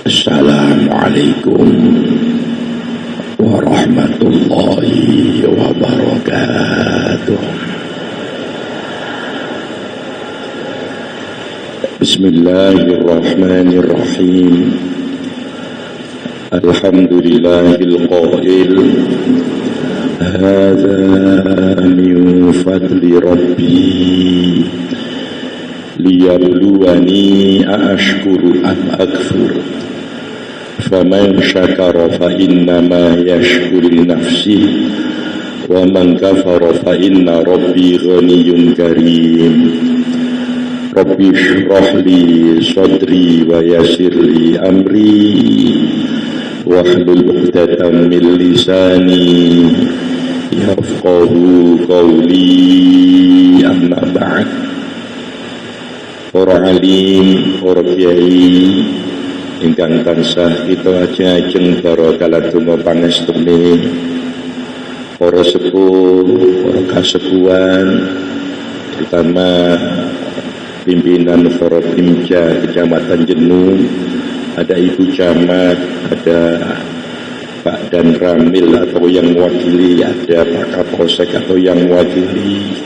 Assalamualaikum warahmatullahi wabarakatuh. Bismillahirrahmanirrahim. Alhamdulillahil qail hadza min fadli rabbi liyabluwani aashkuru am akfur. Faman syakara fa innama yashkuru li nafsihi wa man kafara fa inna rabbi ghaniyyun karim. Rabbi shrah li sadri wa yassir li amri wahlul 'uqdatam min lisani yafqahu qawli. Amma ba'd. Para alim, para kiai ingkang tansah kita ajeng barokah donga pangestune, para sepuh, para kasepuhan, terutama pimpinan Forpimja Kecamatan Jenuh, ada Ibu Camat, ada Pak Dan Ramil atau yang mewakili, ada Pak Kapolsek atau yang mewakili,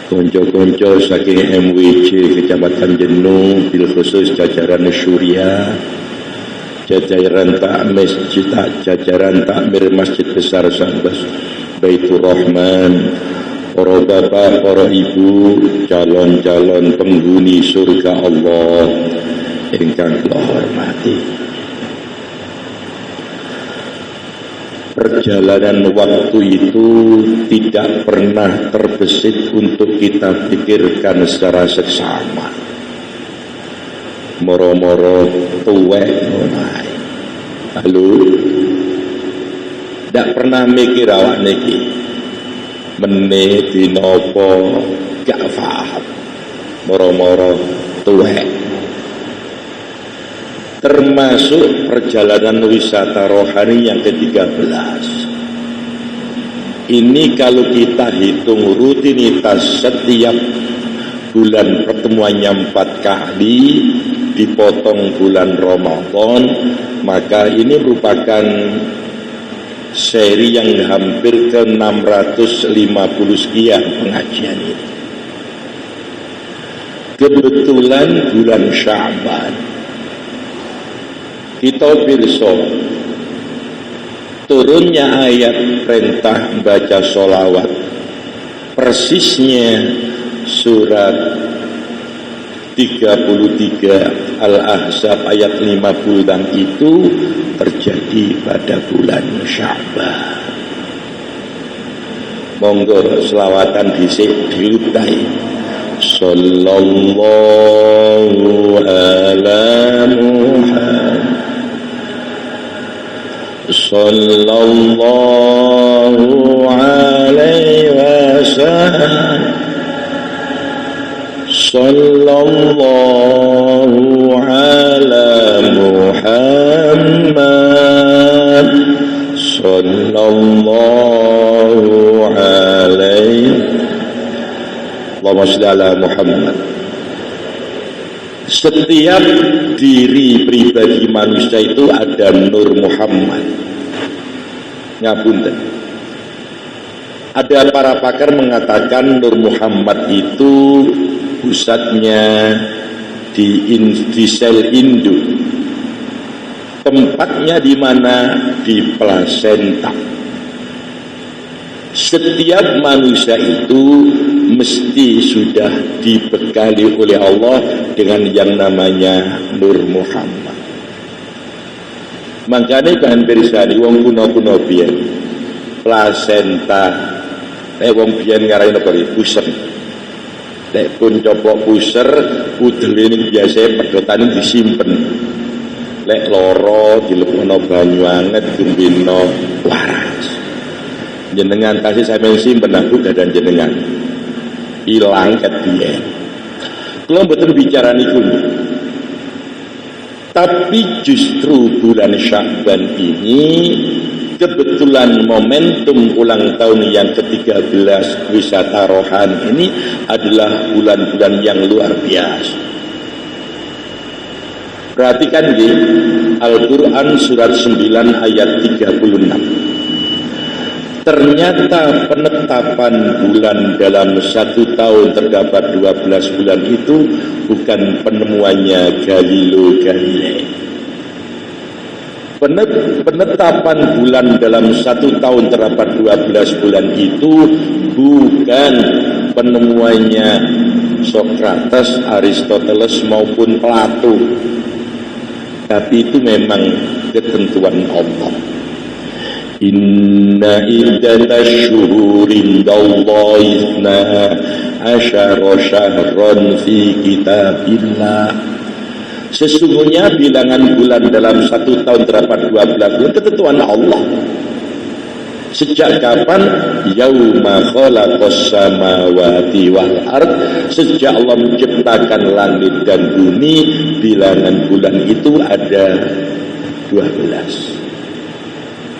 konco-konco saking MWJ Kecamatan Jenuh, bil khusus jajaran Syuriah, jajaran takmir Masjid Besar Sambas Baitur Rahman, para bapak, para ibu, calon-calon penghuni surga Allah ingkang kula hormati. Perjalanan waktu itu tidak pernah terbesit untuk kita pikirkan secara seksama. Moro-moro tuwek ngono. Halo. Tidak pernah mikir awak niki. Menit dinopo gak paham. Moro-moro tuwek. Termasuk perjalanan wisata rohani yang ke-13. Ini kalau kita hitung rutinitas setiap bulan pertemuannya 4 kali, dipotong bulan Ramadan, maka ini merupakan seri yang hampir ke 650 sekian pengajian ini. Kebetulan bulan Sya'ban kita pirsa turunnya ayat perintah baca sholawat persisnya surat 33 Al-Ahzab ayat 50 itu terjadi pada bulan Sya'ban. Monggo selawatan dhisik diutai. Sallallahu ala Muhammad, sallallahu alaihi wasallam, sallallahu ala Muhammad, sallallahu alaihi. Allahumma shalli ala Muhammad. Setiap diri pribadi manusia itu ada Nur Muhammad. Ngapunten. Ada para pakar mengatakan Nur Muhammad itu pusatnya di sel induk. Tempatnya di mana? Di plasenta. Setiap manusia itu mesti sudah dibekali oleh Allah dengan yang namanya Nur Muhammad. Makanya bahan pirsani wong kuno-kuno biyen plasenta wong biyen ngarani apa iki puser. Nek pun coba puser udele niku biasa pedotane disimpen. Lek loro dilebokno banyu anget dimbino waras. Jenengan kasih sampeyan simpen aku dadan jenengan. Ilang kebiyen. Kula mboten bicara niku. Tapi justru bulan Sya'ban ini kebetulan momentum ulang tahun yang ke-13 wisata rohani ini adalah bulan-bulan yang luar biasa. Perhatikan di Al-Quran surat 9 ayat 36. Ternyata penetapan bulan dalam 1 tahun terdapat 12 bulan itu bukan penemuannya Galileo Galilei. Penetapan bulan dalam 1 tahun terdapat 12 bulan itu bukan penemuannya Sokrates, Aristoteles maupun Plato, tapi itu memang ketentuan Allah. Inna iddatash syuhuri indallahi itsna asyara syahran fi kitabillah. Sesungguhnya bilangan bulan dalam 1 tahun terdapat 12 bulan, ketentuan Allah. Sejak kapan? Yauma khalaqas samawati wal ard. Sejak Allah menciptakan langit dan bumi, bilangan bulan itu ada 12.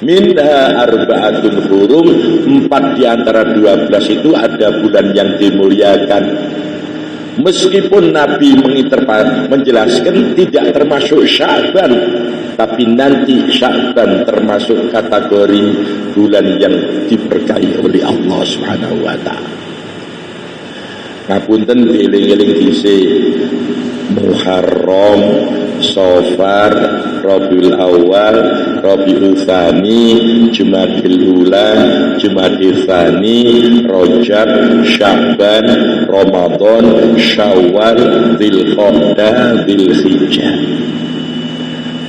Minha arba'atun hurum, 4 di antara 12 itu ada bulan yang dimuliakan. Meskipun Nabi menjelaskan tidak termasuk Sya'ban, tapi nanti Sya'ban termasuk kategori bulan yang diberkahi oleh Allah Subhanahu wa taala. Ngapunten dieling-eling dhisik Muharram, Safar, Rabiul Awal, Rabiul Tsani, Jumadil Ula, Jumadil Tsani, Rajab, Sya'ban, Ramadan, Syawal, Dzulqa'dah, Dzulhijjah.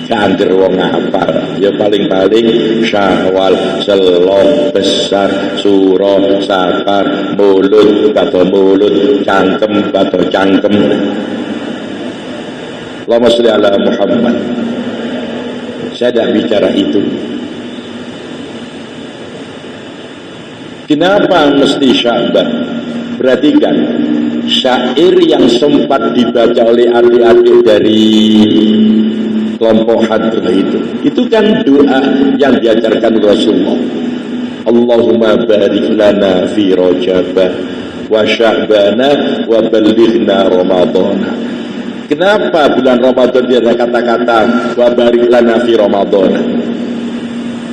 Kangger wong apal ya paling-paling Syawal, Selo, Besar, Suro, Safar, Maulud, Bado Maulud, Cangkem, Bado Cangkem. Allahumma sholli ala Muhammad. Saya tidak bicara itu. Kenapa mesti Sya'ban? Perhatikan, syair yang sempat dibaca oleh adik-adik dari kelompok Hadrah itu kan doa yang diajarkan Rasulullah. Allahumma barik lana fi Rajabah wa Sya'bana wa ballighna Ramadana. Kenapa bulan Ramadan dia ada kata-kata wa barik lana fi Ramadana?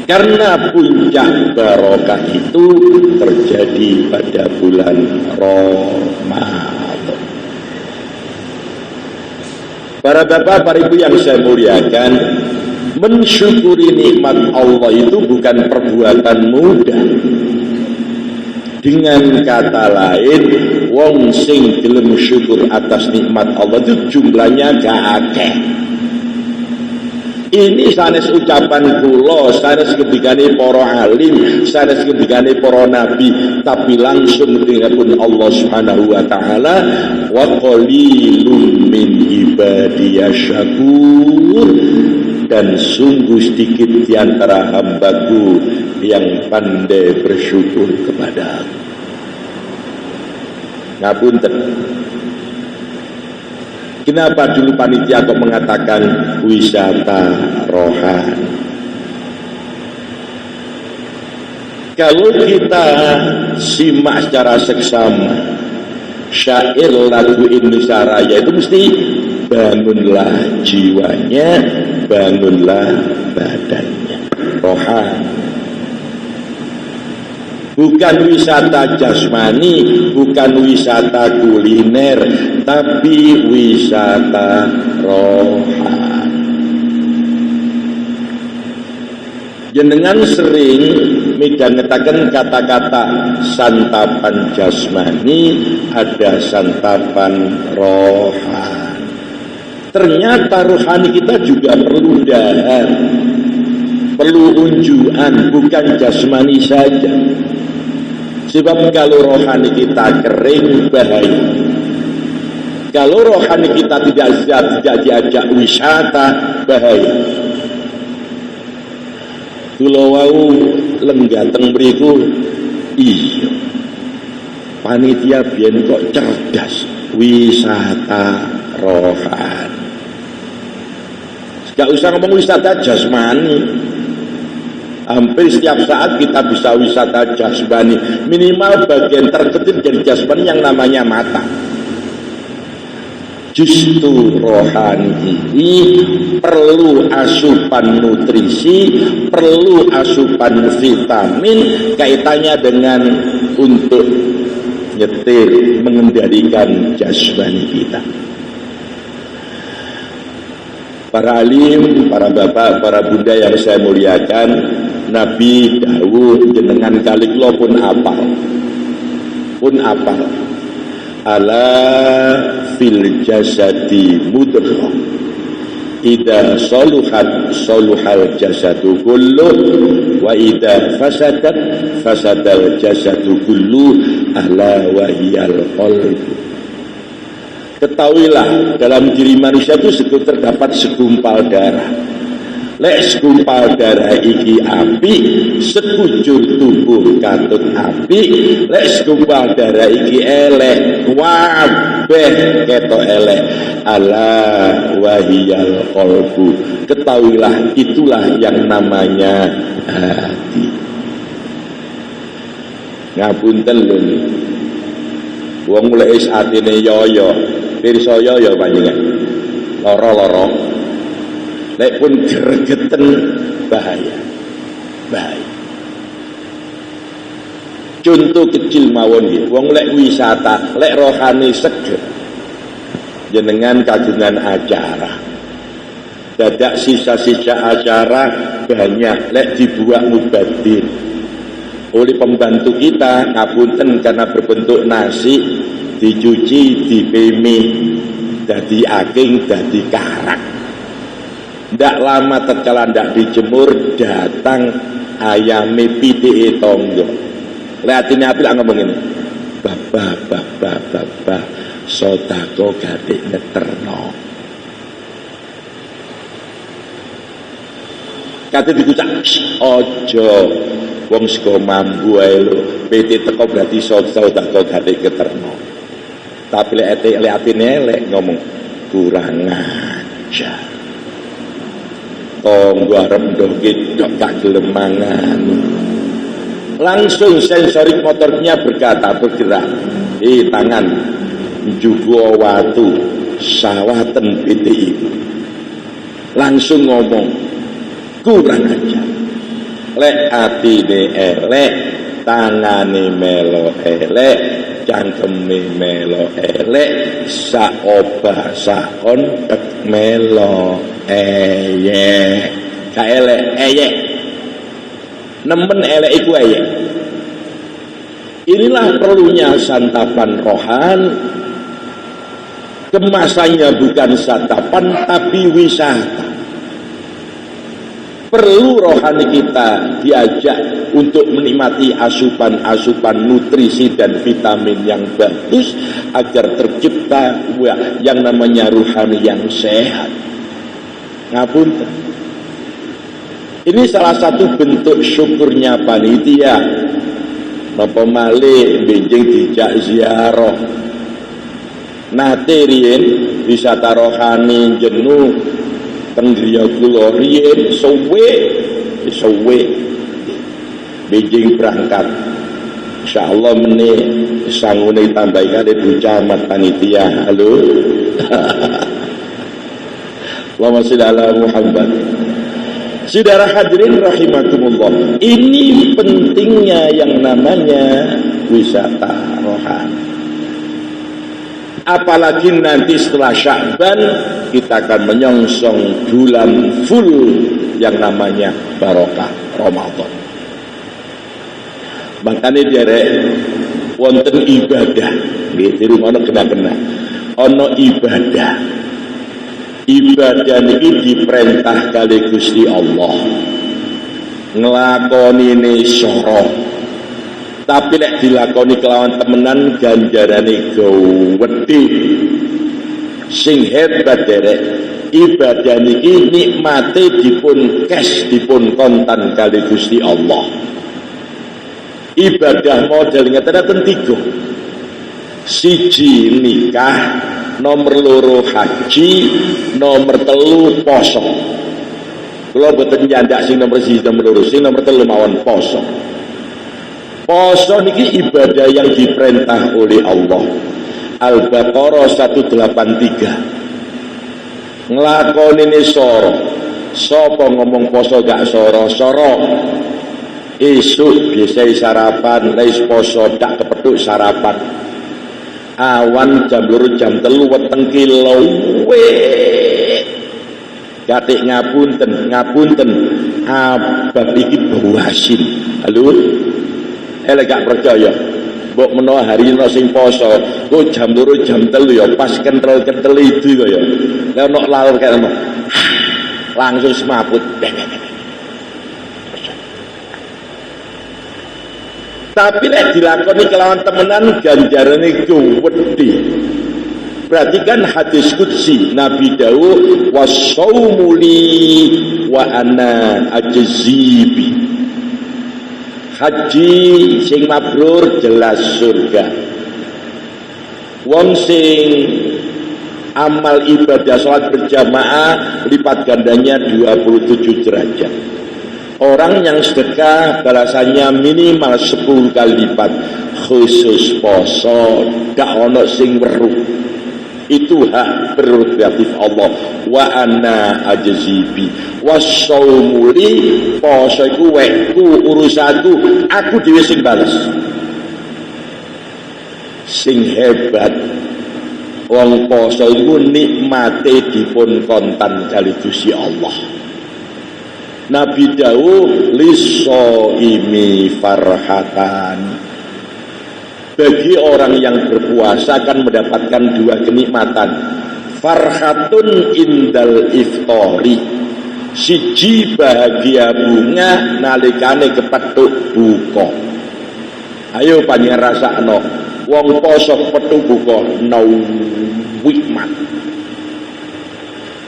Karena puncak barokah itu terjadi pada bulan Ramadan. Para bapak, para ibu yang saya muliakan, mensyukuri nikmat Allah itu bukan perbuatan mudah. Dengan kata lain, wong sing gelem syukur atas nikmat Allah itu jumlahnya gak akeh. Ini sanes ucapan kula, sanes ketikane para alim, sanes ketikane para nabi, tapi langsung tinggalkan Allah Subhanahu wa taala, wa qalilum min ibadiyasy syakur, dan sungguh sedikit di antara hambaku yang pandai bersyukur kepada aku. Ngapunten. Kenapa dulu panitia kok mengatakan wisata rohani? Kalau kita simak secara seksama syair lagu Indonesia Raya itu mesti bangunlah jiwanya, bangunlah badannya. Rohani. Bukan wisata jasmani, bukan wisata kuliner, tapi wisata rohani. Jenengan sering midhangetaken kata-kata santapan jasmani, ada santapan rohani. Ternyata rohani kita juga perlu dahar, perlu unjukan, bukan jasmani saja. Sebab kalau rohani kita kering, bahaya. Kalau rohani kita tidak diajak wisata, bahaya. Kula wau lenggateng mriku, iya. Panitia biyen kok cerdas, wisata rohani. Gak usah ngomong wisata jasmani. Hampir setiap saat kita bisa wisata jasmani. Minimal bagian terkecil dari jasmani yang namanya mata. Justru rohani ini perlu asupan nutrisi, perlu asupan vitamin, kaitannya dengan untuk nyetir, mengendalikan jasmani kita. Para alim, para bapak, para bunda yang saya muliakan, Nabi dawuh jenengan kali kula pun apal. Ala fil jasadi mudghah. Idza saluhal jasadu kullu wa idza fasadal jasadu kullu ala wa hiyal qalbu. Ketahuilah dalam diri manusia itu terdapat segumpal darah. Lek segumpal darah iki api, sekujur tubuh katut api. Lek segumpal darah iki elek, wabeh ketok elek. Ala wahiyal qalbu. Ketahuilah itulah yang namanya hati. Ngapunten lho. Wong mulai atine yoyo, pirsa yoyo panjenengan. Loro-loro. Lek pun gregeten bahaya. Contoh kecil mawon nggih, wong lek wisata, lek rohani seger. Jenengan kagungan acara. Dadak sisa-sisa acara banyak lek dibuat mubadir. Oleh pembantu kita, ngapunten karena berbentuk nasi, dicuci, dipemi, dadi aking, dadi karak. Ndak lama terkala ndak dijemur, datang ayame pitike tangga. Lihatine apik lak ngomong ngene. Baba, sedekah gatik ngeterno. Kate dikucak, ojo wong sego mambu ae lho. PT teko berarti sedekah gatik ngeterno. Tapi lek atine elek ngomong kurang ajar. Tonggo arep ndoke gak gelem mangan. Langsung sensorik motornya bergerak. Tangan njugo watu sawaten PTI. Langsung ngomong kurang ajar. Lek atine elek, tangane melo elek, cangkeme melo elek, saobah saontek melo eyek. Ka elek eyek. Nemen elek iku eyek. Inilah perlunya santapan rohani. Kemasannya bukan santapan tapi wisata. Perlu rohani kita diajak untuk menikmati asupan-asupan nutrisi dan vitamin yang bagus agar tercipta yang namanya rohani yang sehat. Ngapunten. Ini salah satu bentuk syukurnya panitia. Napa malih benjing dijak ziarah. Nate riyen wisata rohani jenuh tenggriya kula riyen suwe benjing berangkat. Insyaallah meneh sangune tambahi kali Bu Camat panitia. Halo. Allahumma sholli ala Muhammad. Saudara hadirin rahimakumullah, ini pentingnya yang namanya wisata rohani. Apalagi nanti setelah Sya'ban kita akan menyongsong bulan full yang namanya barokah Ramadan. Makanya derek wonten ibadah, nggih ono kena-kena. Ono ibadah. Ibadah niki diperintah kali Gusti Allah. Nglakoni ne syara. Tapi lek dilakoni kelawan temenan ganjarane gawedhe. Sing hebat derek, ibadah niki nikmate dipun cash, dipun kontan kali Gusti Allah. Ibadah model ngeten tiga. Siji nikah, nomor loro haji, nomor telu poso. Kula boten nyandak sing nomor siji nomor loro, sing nomor telu mawon poso. Poso niki ibadah yang diperintah oleh Allah Al-Baqarah 183. Nglakonine soro. Sapa ngomong poso gak soro? Soro. Esuk biasa sarapan, lais poso dak kepethuk sarapan. Awan jam 2 jam 3 weteng kilo. Katik ngapunten abab iki bau asin. Halo. Elek gak percaya. Mbok menawa hari ini sing poso, kok jam 2 jam 3 ya pas kentel-kentel itu kok ya. Lah ono lalur kaya ngono. Langsung semaput. Tapi nek dilakoni kelawan temenan ganjarane kuwedhi. Berarti kan hadis qudsi Nabi dawuh wasaumu li wa ana ajzibi. Haji sing mabrur jelas surga. Wong sing amal ibadah salat berjamaah lipat gandanya 27 derajat. Orang yang sedekah balasannya minimal 10 kali lipat. Khusus poso gak ono sing weruh. Itu hak prerogatif Allah. Wa ana ajzibi wasaumuli, poso iku wekku, urusanku, aku dhewe sing bales. Sing hebat wong poso iku nikmate dipun kontan kali Gusti Allah. Nabi dawuh lisoimi farhatan. Bagi orang yang berpuasa akan mendapatkan 2 kenikmatan. Farhatun indal iftori. Siji bahagia bunga nalikane kepethuk buka. Ayo panjenengan rasakno. Wong poso kepethuk buka wikmat.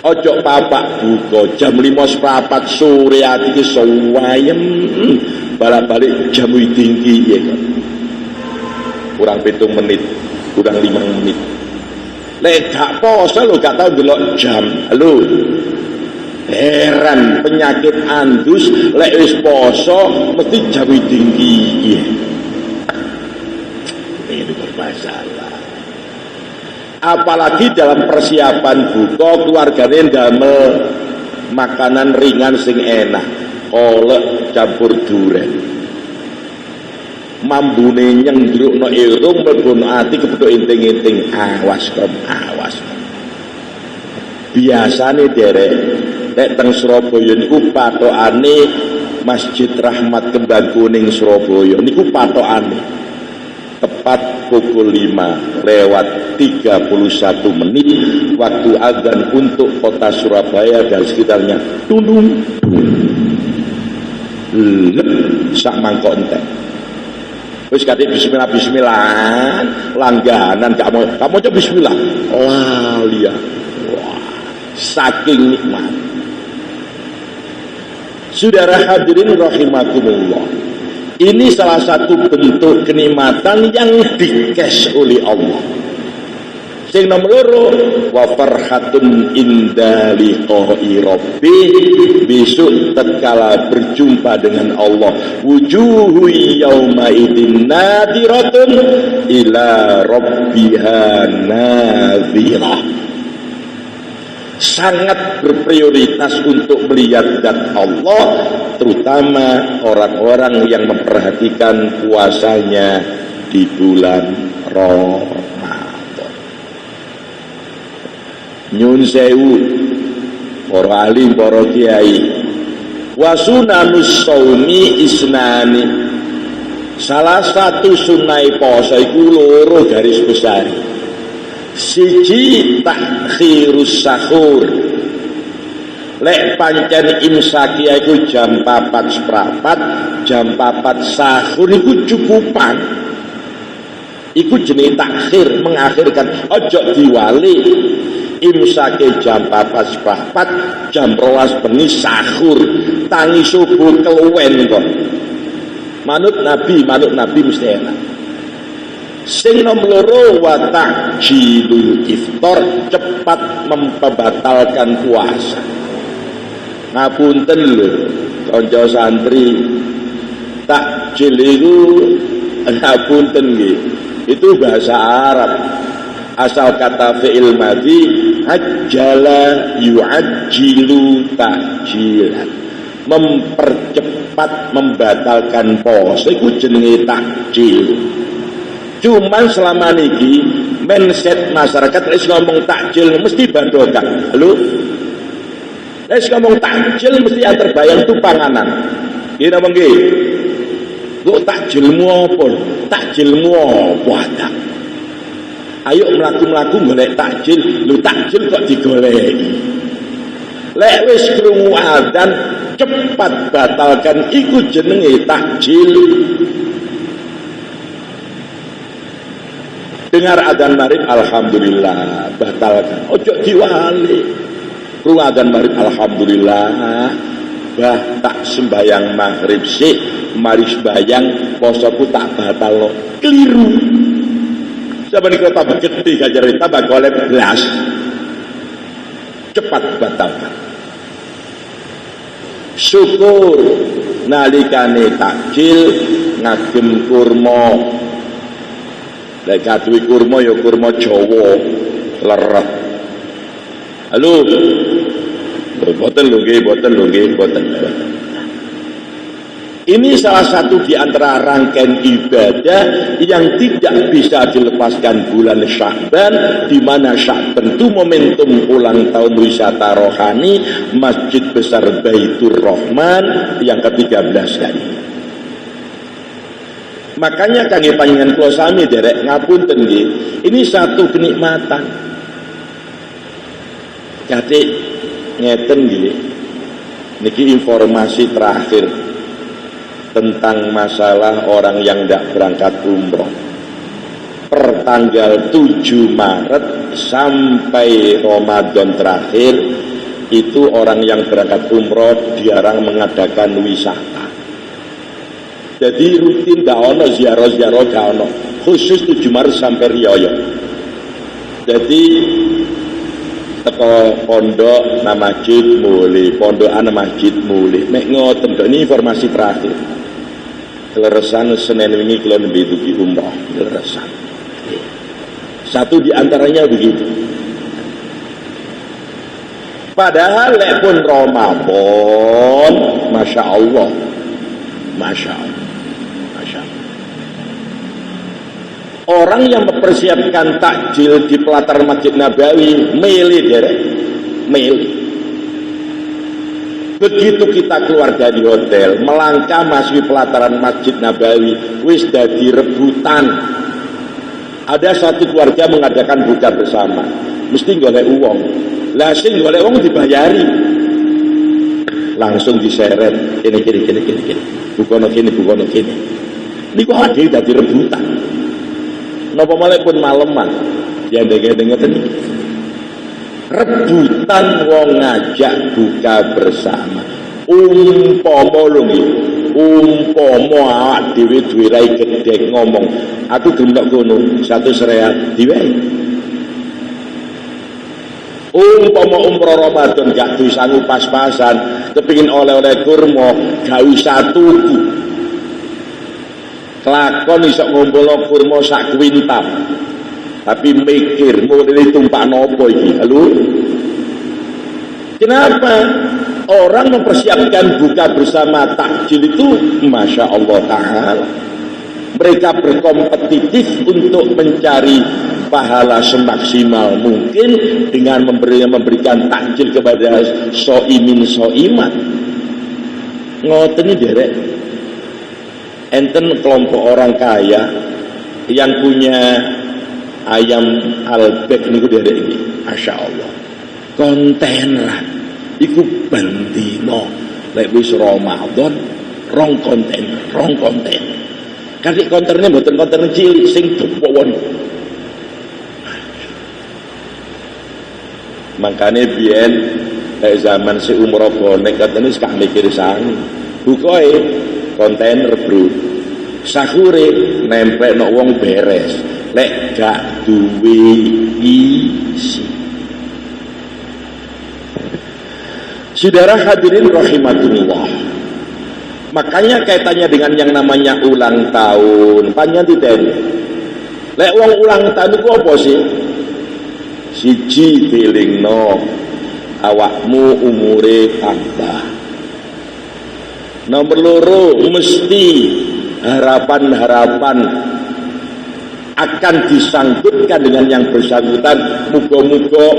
Ojo papak buka jam 5:04 sore ati ki suwayem balik-balik jam tinggi ya kan. Kurang 7 menit, kurang 5 menit. Lek gak poso lho gak tau ndelok jam. Halo. Heran penyakit andus lek wis poso mesti jam tinggi. Ini bermasalah. Apalagi dalam persiapan buka keluargane ndamel makanan ringan sing enak. Kolak campur duren. Mambune nyenggrukno irung mlebon ati kepethuk inting-inting. Awas kom, awas. Biasane derek nek teng Surabaya niku patokane Masjid Rahmat Kembang Kuning Surabaya niku patokane tepat pukul 5:31 menit waktu azan untuk kota Surabaya dan sekitarnya. Tundung. Sak mangkok entek. Wis kate bismillah langganan gak mau kamu coba bismillah lali ya. Wah, saking nikmat. Saudara hadirin rahimakumullah. Ini salah satu bentuk kenikmatan yang dikes oleh Allah. Sing nomor loro wa farhatun inda liqa'i rabbi, besok tatkala berjumpa dengan Allah wujuhu yauma idzin nadiratun ila rabbiha nadhirah. Sangat berprioritas untuk melihat zat Allah, terutama orang-orang yang memperhatikan puasanya di bulan Ramadan. Nyun sewu para alim para kiai wa sunanus shaumi isnani. Salah satu sunai poso iku loro garis besar. Siji takhirus sahur. Lek pancen imsaki iku jam 4:04, jam 4 sahur iku cukupan. Iku jenenge takhir, mengakhirkan. Ojo diwali. Imsake jam 4:04, jam 12 bengi sahur, tangi subuh keluwen kok. Manut Nabi mesti enak. Sing nomor loro wa ta'jilul iftar, cepat membatalkan puasa. Ngapunten lho kanca santri, takjil itu ngapunten nggih. Itu bahasa Arab. Asal kata fi'il madhi ajjala yu'ajjilu ta'jilan, mempercepat, membatalkan poso iku jenenge takjil. Cuman selama niki mindset masyarakat wis ngomong takjil mesti badokan. Lho, wis ngomong takjil mesti yang terbayang itu panganan. Nggih napa nggih? Kok takjilmu apa? Takjilmu apa ada? Ayo mlaku-mlaku golek takjil. Lho takjil kok digoleki? Lek wis krungu adzan cepat batalkan iku jenenge takjil. Dengar adzan maghrib alhamdulillah batalkan. Ojo diwali. Krungu adzan maghrib alhamdulillah. Bah tak sembayang maghrib sik, mari sembayang posoku tak batal. Keliru. Sampeyan kok tambah gede gajare tambah golek blas. Cepat batalkan. Syukur nalikane takjil ngagem kurma. Lek kaduwe kurma ya kurma Jawa leret. Halo. Boten lho nggih, boten lho nggih, boten. Ini salah satu di antara rangkaian ibadah yang tidak bisa dilepaskan bulan Sya'ban, di mana Sya'ban itu momentum ulang tahun wisata rohani Masjid Besar Baitur Rahman yang ke-13 kali. Makanya kangge panjenengan kula sami derek ngapunten nggih, ini satu kenikmatan. Jadi ngeten nggih. Niki informasi terakhir tentang masalah orang yang tidak berangkat umroh. Per tanggal 7 Maret sampai Ramadan terakhir itu orang yang berangkat umroh dilarang mengadakan wisata. Jadi rutin gak ono ziarah-ziarah gak ono. Khusus 7 Maret sampai Riyaya. Jadi teko pondok na masjid mulai, pondok ana masjid mulai. Nek ngoten ini informasi terakhir. Keleresan Senin ini kula nembe dugi umroh, keleresan. Satu di antaranya begitu. Padahal lek pun Ramadan, Masya Allah. Masya Allah. Masya Allah. Orang yang mempersiapkan takjil di pelataran Masjid Nabawi milih derek, milih. Begitu kita keluar dari hotel, melangkah masuk pelataran Masjid Nabawi, wis dadi rebutan. Ada satu keluarga mengadakan buka bersama, mesti golek uang. Lah sing golek uang dibayari, langsung diseret. Ini. Bukono kene. Niku ade dadi rebutan. Napa malih pun maleman, ya dengen-dengen iki. Rebutan wong ngajak buka bersama. Umpama lho nggih, umpama awak dhewe duwe rai gedhe ngomong, aku gelem ngono, satu sereat diwehi. Umpama umroh Ramadan gak duwe sangu pas-pasan, kepengin oleh-oleh kurma, gak usah tuku. Kelakon iso ngumpulno kurma sak kuintal. Tapi mikir model tumpak nopo iki. Halo. Kenapa orang mempersiapkan buka bersama takjil itu Masya Allah Ta'ala. Mereka berkompetitif untuk mencari pahala semaksimal mungkin dengan memberikan takjil kepada so'imin so'imat. Ngoten iki derek. Enten kelompok orang kaya yang punya ayam albek niku derek iki. Masya Allah. Konteneran iku bendino lek wis Ramadan rong konten. Kasih konternya mboten konten cilik sing depon. Makane biyen kayak zaman si umroh bonek katene wis gak mikir sang. Bukoe kontainer bro. Sahure nempel nok wong beres. Lek gak duwe isi. Saudara hadirin rahimakumullah. Makanya kaitannya dengan yang namanya ulang tahun. Panjang titen. Lek wong ulang tahun itu apa sih? Siji dilingno awakmu umure tambah. Nomor loro mesti harapan-harapan akan disangkutkan dengan yang bersangkutan, muga-muga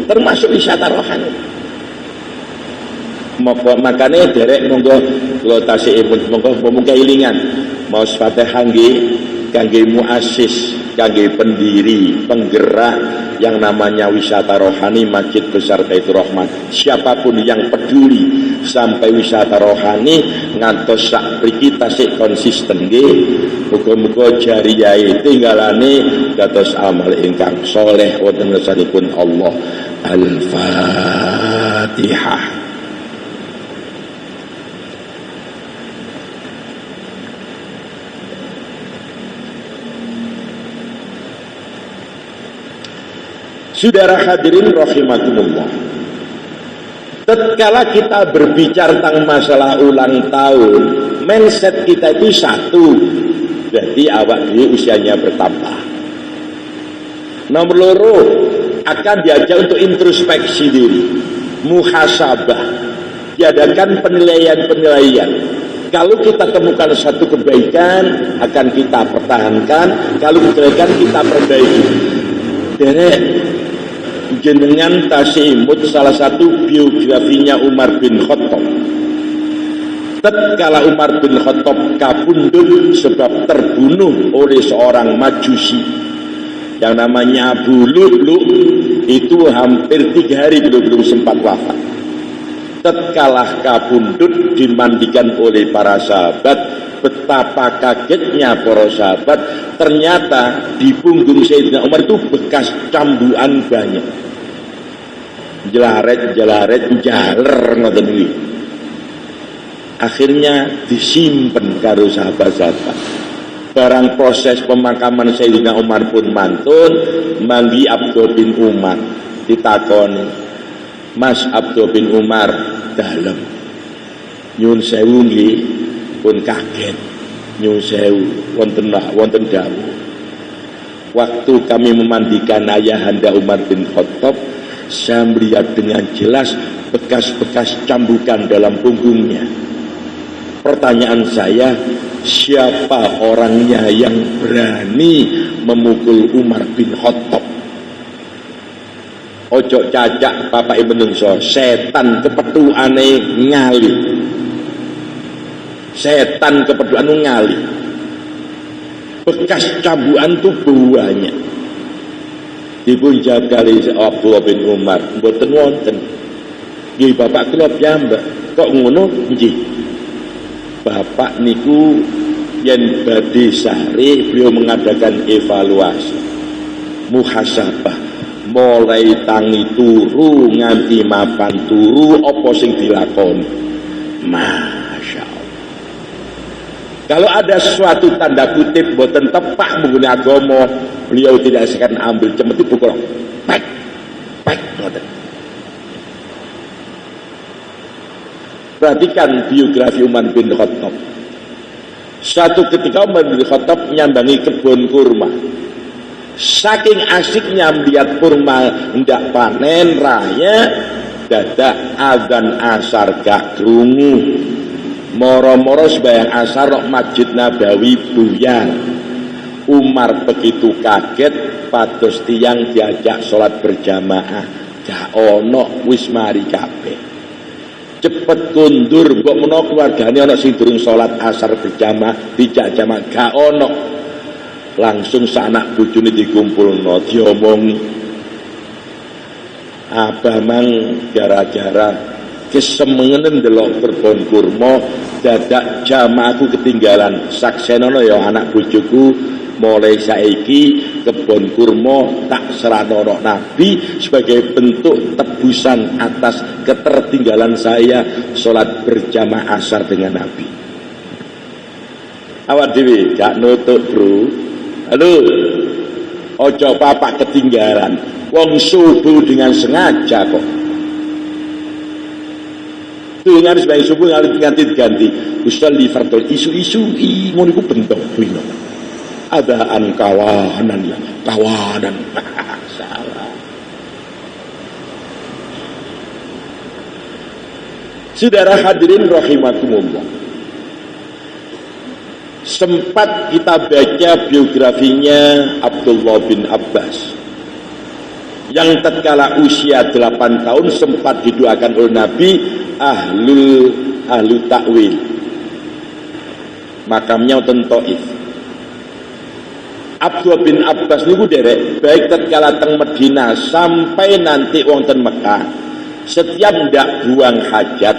termasuk wisata rohani. Makanya derek monggo kula tasih monggo keilingan maos Fatihah nggih kangge muassis, kangge pendiri, penggerak yang namanya wisata rohani Masjid Besar Baitur Rahman. Siapapun yang peduli sampai wisata rohani ngantos sak mriki tasih konsisten nggih. Muga-muga jariyahe tinggalane dados amal ingkang soleh wonten ngarsanipun Allah. Al-Fatihah. Saudara hadirin rahimakumullah. Tatkala kita berbicara tentang masalah ulang tahun, mindset kita itu satu. Berarti awak dhewe usianya bertambah. Nomor loro akan diajak untuk introspeksi diri, muhasabah, diadakan penilaian-penilaian. Kalau kita temukan satu kebaikan akan kita pertahankan, kalau kejelekan kita perbaiki. Derek jenengan tasih imut salah satu biografinya Umar bin Khattab. Tatkala Umar bin Khattab kapundhut sebab terbunuh oleh seorang Majusi yang namanya Abu Lu'lu', itu hampir 3 hari belum sempat wafat. Tatkala kapundhut dimandikan oleh para sahabat, betapa kagetnya para sahabat, ternyata di punggung Sayyidina Umar itu bekas cambukan banyak. Jelaret jaler ngoten iki. Akhirnya disimpen karo sahabat-sahabat. Barang proses pemakaman Sayyidina Umar pun mantun, manggi Abdul bin Umar ditakoni, Mas Abdul bin Umar dalem nyun sewu nggih, pun kaget. Nyun sewu wonten dawuh. Waktu kami memandikan ayahanda Umar bin Khattab, saya melihat dengan jelas bekas-bekas cambukan dalam punggungnya. Pertanyaan saya, siapa orangnya yang berani memukul Umar bin Khattab? Ojo cacak bapak ibu menungso, setan kepetuane ngali. Setan kepetuane ngali. Bekas cambukan tubuh banyak. Dipun jagali Abdullah bin Umar, mboten wonten. Nggih bapak kula piyambak. Kok ngono? Nggih. Bapak niku yen badhe sare beliau mengadakan evaluasi. Muhasabah, mulai tangi turu nganti mapan turu apa sing dilakoni. Masya Allah. Kalau ada suatu tanda kutip boten tepak menggunakan agama, beliau tidak sekan ambil cemeti pukul pek ngoten. Perhatikan biografi Umar bin Khattab. Suatu ketika Umar bin Khattab nyambangi kebun kurma. Saking asiknya melihat kurma hendak panen raya, dadak azan asar gak krungu. Moro-moro sembahyang asar nang Masjid Nabawi buyar. Umar begitu kaget, pados tiyang diajak sholat berjamaah, gak ono, wis mari kabeh. Cepet kundur, mbok menawa keluargane ana sing durung sholat asar berjamaah, dijak jamaah gak ono. Langsung sanak bojone dikumpulno, diomongi. Abah mang gara-gara kesemengenen ndelok kebon kurma, dadak jamaahku ketinggalan. Saksenono ya anak bojoku, mulai saiki kebon kurma tak seranono Nabi sebagai bentuk tebusan atas ketertinggalan saya sholat berjamaah asar dengan Nabi. Awak dhewe gak nutuk, Bro. Halo. Ojo bapak ketinggalan. Wong subuh dengan sengaja kok. Dengan sebagai subuh ganti usolli fardhu isu-isu ngono iku bentuk dino. Adaan kawanan ya, kawanan. Saudara hadirin rahimakumullah, sempat kita baca biografinya Abdullah bin Abbas yang tatkala usia 8 tahun sempat didoakan oleh Nabi ahlu takwil, makamnya wonten Taif. Abdullah bin Abbas niku derek baik tatkala teng Madinah sampai nanti wonten Mekah, setiap ndak buang hajat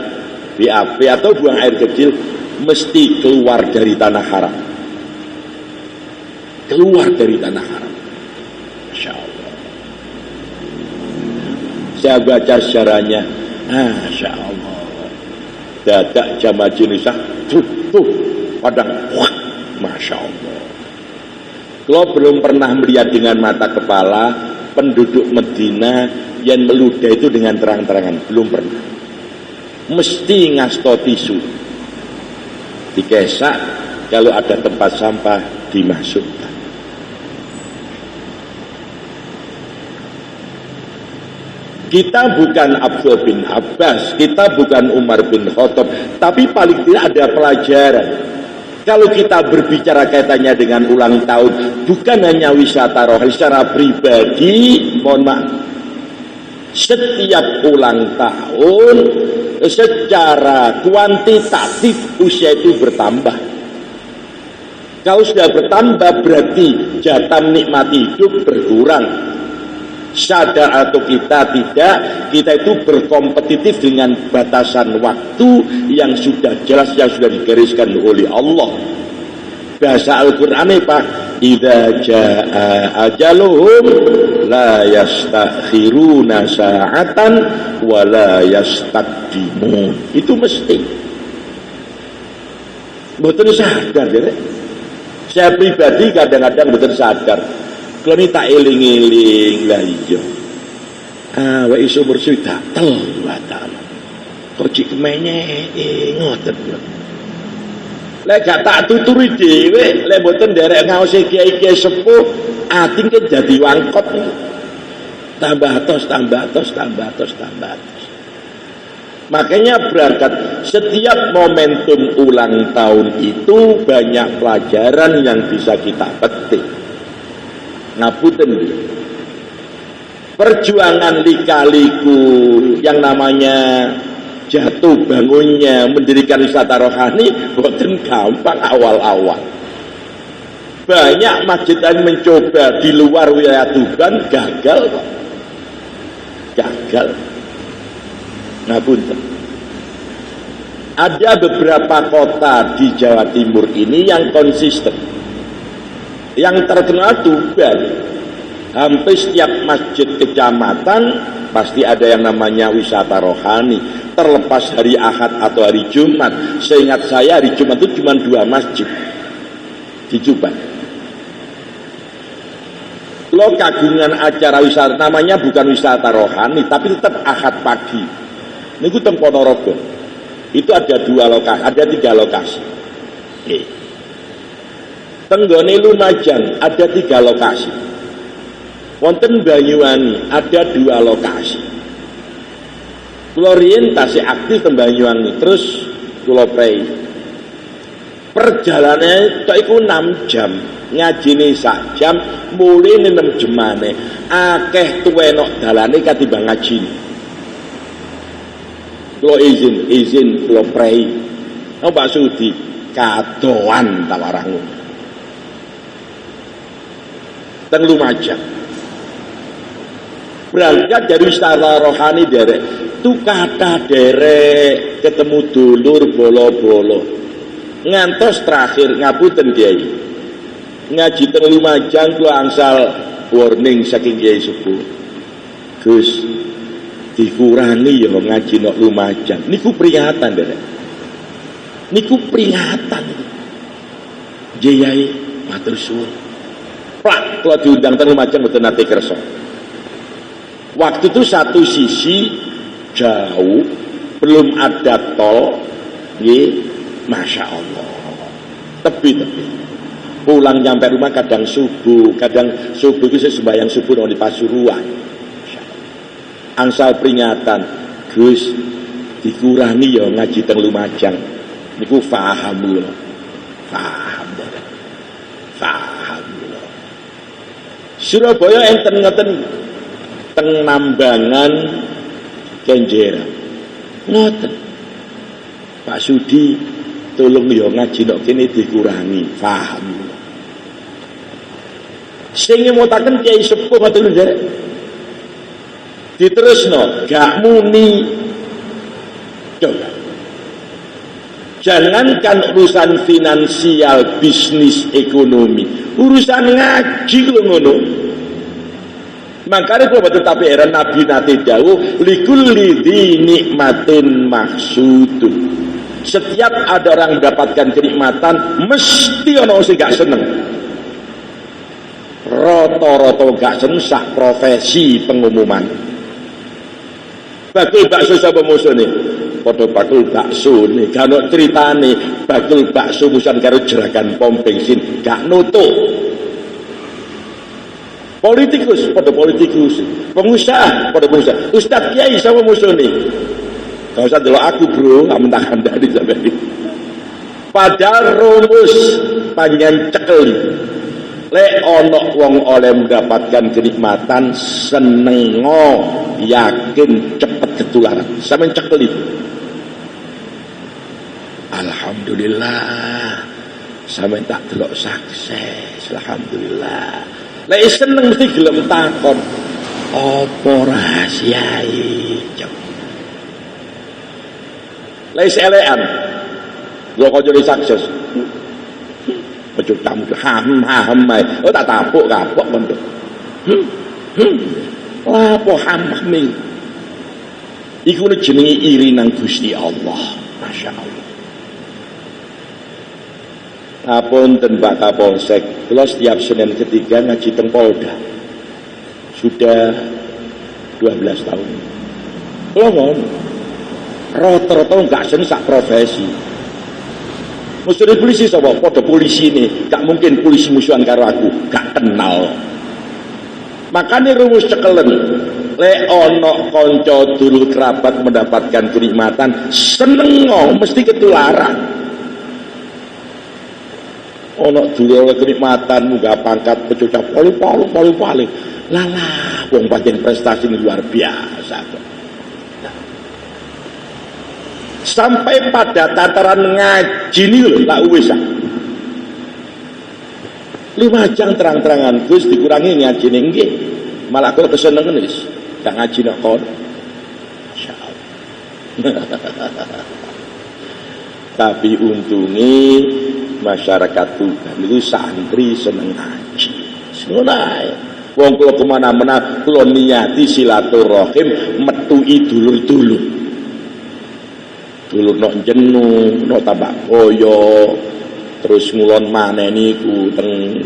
BAB atau buang air kecil mesti keluar dari tanah haram, keluar dari tanah haram. Masya Allah, saya baca sejarahnya, Masya Allah, dadak jamaah jenazah tuh padang, Masya Allah. Kalau belum pernah melihat dengan mata kepala penduduk Medina yang meludah itu dengan terang-terangan, belum pernah. Mesti ngasto tisu, dikesak, kalau ada tempat sampah dimasukkan. Kita bukan Abdullah bin Abbas, kita bukan Umar bin Khattab, tapi paling tidak ada pelajaran. Kalau kita berbicara kaitannya dengan ulang tahun, bukan hanya wisata rohani, secara pribadi, mohon maaf, setiap ulang tahun secara kuantitatif usia itu bertambah. Kalau sudah bertambah berarti jatah nikmati hidup berkurang. Sadar atau kita tidak, kita itu berkompetitif dengan batasan waktu yang sudah jelas, yang sudah digariskan oleh Allah. Bahasa Al-Quran Pak, idza jaa ajaluhum la yastakhiruna sa'atan wa la yastaqdimun. Itu mesti. Betul sadar ya. Saya pribadi kadang-kadang betul sadar. Kalau ini tak eling-eling lah iya. Wa iso bersita tel wa ta'ala. Kok cik kemenye ngoten. Lek gak tak tuturi dhewe, lek mboten nderek ngaosi kiai-kiai sepuh, ati ke dadi wangkot. Tambah tos. Makanya berangkat setiap momentum ulang tahun itu banyak pelajaran yang bisa kita petik. Ngapunten, perjuangan lika-liku yang namanya jatuh bangunnya mendirikan wisata rohani bukan gampang awal-awal. Banyak masjid yang mencoba di luar wilayah Tuban gagal kok. Gagal. Ngapunten. Ada beberapa kota di Jawa Timur ini yang konsisten. Yang terkenal Tuban, hampir setiap masjid kecamatan pasti ada yang namanya wisata rohani. Terlepas hari Ahad atau hari Jumat, seingat saya hari Jumat itu cuma 2 masjid di Tuban. Lo kagungan acara wisata, namanya bukan wisata rohani, tapi tetap Ahad pagi. Ini ku teng Ponorogo. Itu ada 2 lokasi, ada 3 lokasi. Tenggone Lumajang ada 3 lokasi. Wonten Banyuwangi ada 2 lokasi. Kula riyen tasih aktif teng Banyuwangi, terus kula prei. Perjalanannya tok iku 6 jam, ngajine sak jam, mulih 6 jemane. Akeh tuwenok dalane katimbang ngajine. Kula izin kula prei. Pak Sudi kadoan tawarang teng Lumajang. Berangkat dari wisata rohani derek, tu kata derek ketemu dulur bolo-bolo. Ngantos terakhir ngapunten Kiai. Ngaji teng Lumajang kula angsal warning saking Kiai sepuh. Gus, dikurangi ya ngaji nok Lumajang. Niku peringatan derek. Niku peringatan. Jayai matur suwun. Plak, kalau diundang teng Lumajang mboten nate kersa. Waktu itu satu sisi jauh, belum ada tol, nggih, Masya Allah. Tepi. Pulang nyampe rumah kadang subuh itu saya sembahyang subuh di Pasuruan. Angsal peringatan, Gus, dikurangi ya ngaji teng Lumajang niku paham lho. Paham. Surabaya enten ngoten teng Nambangan Kenjeran. Ngoten. Pak Sudi tolong ya ngaji nek kene dikurangi, paham. Sing ngotaken Kiai Sepuh ngoten lho. Diterusno, gak muni. Coba. Jangankan urusan finansial, bisnis, ekonomi, urusan ngaji lho ngono. Makanya kalau tetapi era Nabi nate dawuh likulli nikmatin maksudun. Setiap ada orang mendapatkan kenikmatan mesti ono sing gak seneng. Rata-rata gak seneng sak profesi pengumuman. Bakul bakso sapa musone? Padha bakul bakso nih, gak ono critane bakul bakso musan karo jeragan pom bensin gak nutuk. Politikus pada politikus, pengusaha pada pengusaha, Ustadz Kiai sama musone. Gak usah delok aku bro, amen dari sampai. Padahal rumus panjang cekeli. Lek ono wong oleh mendapatkan kenikmatan senengo, yakin cepet ketularan. Sampe cekeli. Alhamdulillah. Sampe tak delok sukses. Alhamdulillah. Lek seneng mesti gelem takon. Apa rahasiae? Lek elekan. Lho kok jadi sukses. Ojo tamu ham oh tak tapuk kapok menduk. Lapo hammi. Iku jenenge iri nang Gusti Allah. Masyaallah. Apunten Pak Kapolsek, kula setiap Senin ketiga ngaji teng Polda. Sudah 12 tahun. Kula mohon rata-rata gak seneng sak profesi. Mesti polisi sapa? Padha polisi ini, gak mungkin polisi musuhan karo aku, gak kenal. Makanya rumus cekelen, lek ono kanca dulur kerabat mendapatkan kenikmatan, seneng mesti ketularan. Ono dulur kenikmatan munggah pangkat pecocap paling. Lalah, wong pancen prestasi luar biasa kok. Sampai pada tataran ngaji ini lho tak wis. Lumajang terang-terangan Gus dikurangi ngaji nggih. Malah kok kesenengan wis. Gak ngaji nek kon. Masyaallah. Tapi untungnya masyarakat Tuban itu santri seneng ngaji. Senae. Wong kula kemana-mana kula niati silaturahim metui dulur-dulur. Dulur nok jenu, nok tabak koyo, terus ngulon maneh niku teng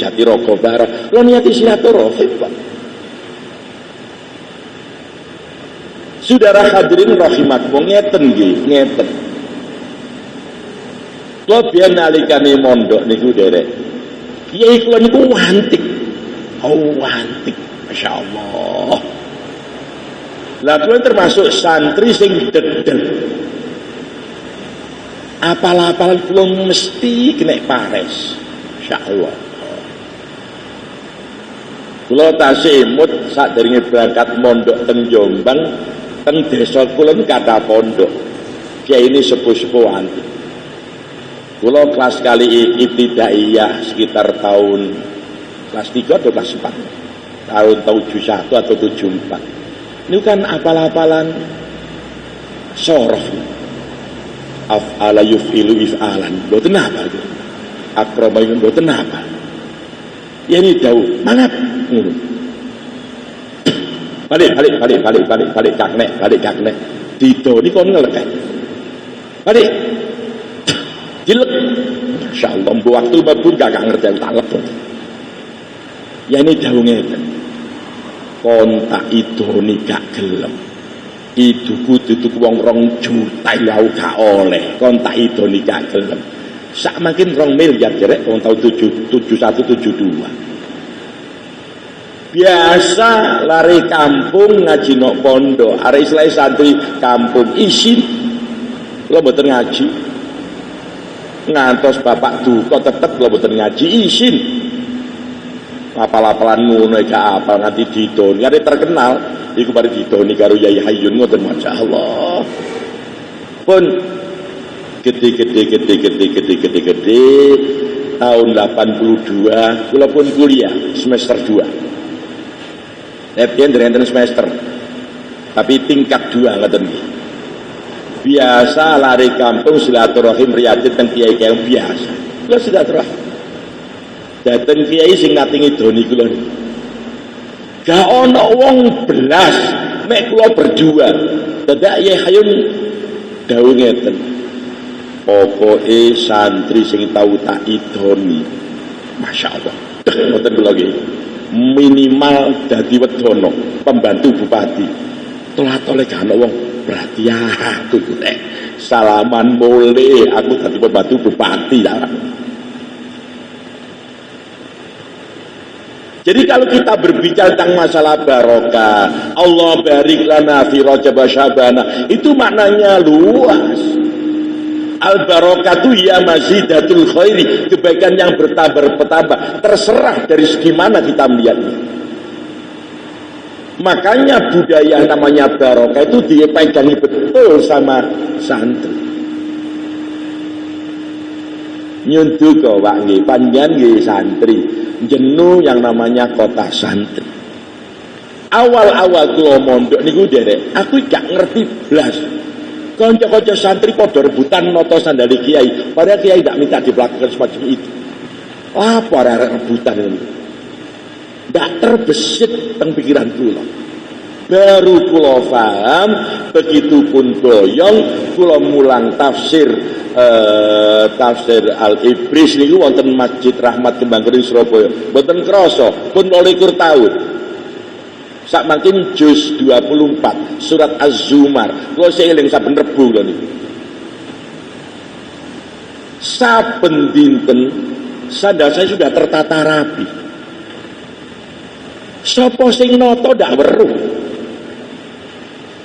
Jatirogo Barat. Kula niati silaturahim, Pak. Saudara hadirin rahimakumullah, ngeten nggih, ngeten. Kula biyen nalikane mondok niku derek. Kiai kula niku wantik. Oh, wantik. Masyaallah. Lah kula termasuk santri sing dedel. Apal-apal kula mesti kena pares. Insyaallah. Kula tasih imut sadèrèngé berangkat mondok teng Jombang, teng desa kula kathah pondok. Kiai ini sepuh-sepuh antik. Kula kelas kali ibtidaiyah sekitar tahun kelas 3 atau kelas 4. Tahun 71 atau 74. Ini kan apal-apalan sorof. Af'ala yuf'ilu if'alan. Mboten apa itu. Akrama itu mboten apa. Ya ini jauh. Mana? Balik kaknek. Dito ini kok ngelek. Balik. Dilek. Insyaallah waktu mabun gak ngerti tak lepon. Ya ini jauh ngeten. Kontak itu nih gak gelem. Itu kudu wong 2 juta ya gak oleh. Kontak itu nih gak gelem. Sak makin 2 miliar jerek tahun 71 72. biasa lari kampung ngaji nok pondok, arek istilah santri kampung isin lo mboten ngaji ngantos bapak duka tetep lo mboten ngaji isin apal-apalan ngono gak apal nganti didoni arek terkenal iku bare didoni karo Yai Hayyun ngoten masyaallah pun gede tahun 82 kula pun kuliah semester 2 enten semester tapi tingkat 2 ngoten nggih biasa lari kampung silaturahim riyadit teng kiai-kiai biasa kula silaturahim dateng kiai sing nate ngidoni kula gak ana wong belas mek kula berdua dadak Yai Hayyun dawuh ngeten pokoke santri sing tau tak idoni masyaallah ngoten kula nggih minimal dadi wedono pembantu bupati tolat-tole gak ana wong berarti aku nek salaman boleh aku dadi pembantu bupati ya. Jadi kalau kita berbicara tentang masalah barokah Allah barik lana fi Rajab Syabana itu maknanya luas. Al-barakatu ya mazidatul khairi, kebaikan yang bertambah terserah dari segi mana kita melihatnya. Makanya budaya namanya barokah itu dipegangi betul sama santri. Nyuntuk kok Pak nggih, panjenengan nggih santri, jenuh yang namanya kota santri. Awal-awal kula mondok niku derek, aku gak ngerti blas. Kanca-kanca santri padha rebutan nata sandali kiai, padahal kiai tidak minta dilakukan semacam itu. Apa arek rebutan ini? Tidak terbesit teng pikiran kula. Baru kula paham, begitupun boyong kula mulang tafsir Al-Ibris niku wonten Masjid Rahmat Kembangkering Surabaya. Mboten krasa pun 12 tahun. Sak mangkin juz 24 surat Az-Zumar kula seeling saben Rebo kula niku saben dinten sandal saya sudah tertata rapi sapa sing nata ndak weruh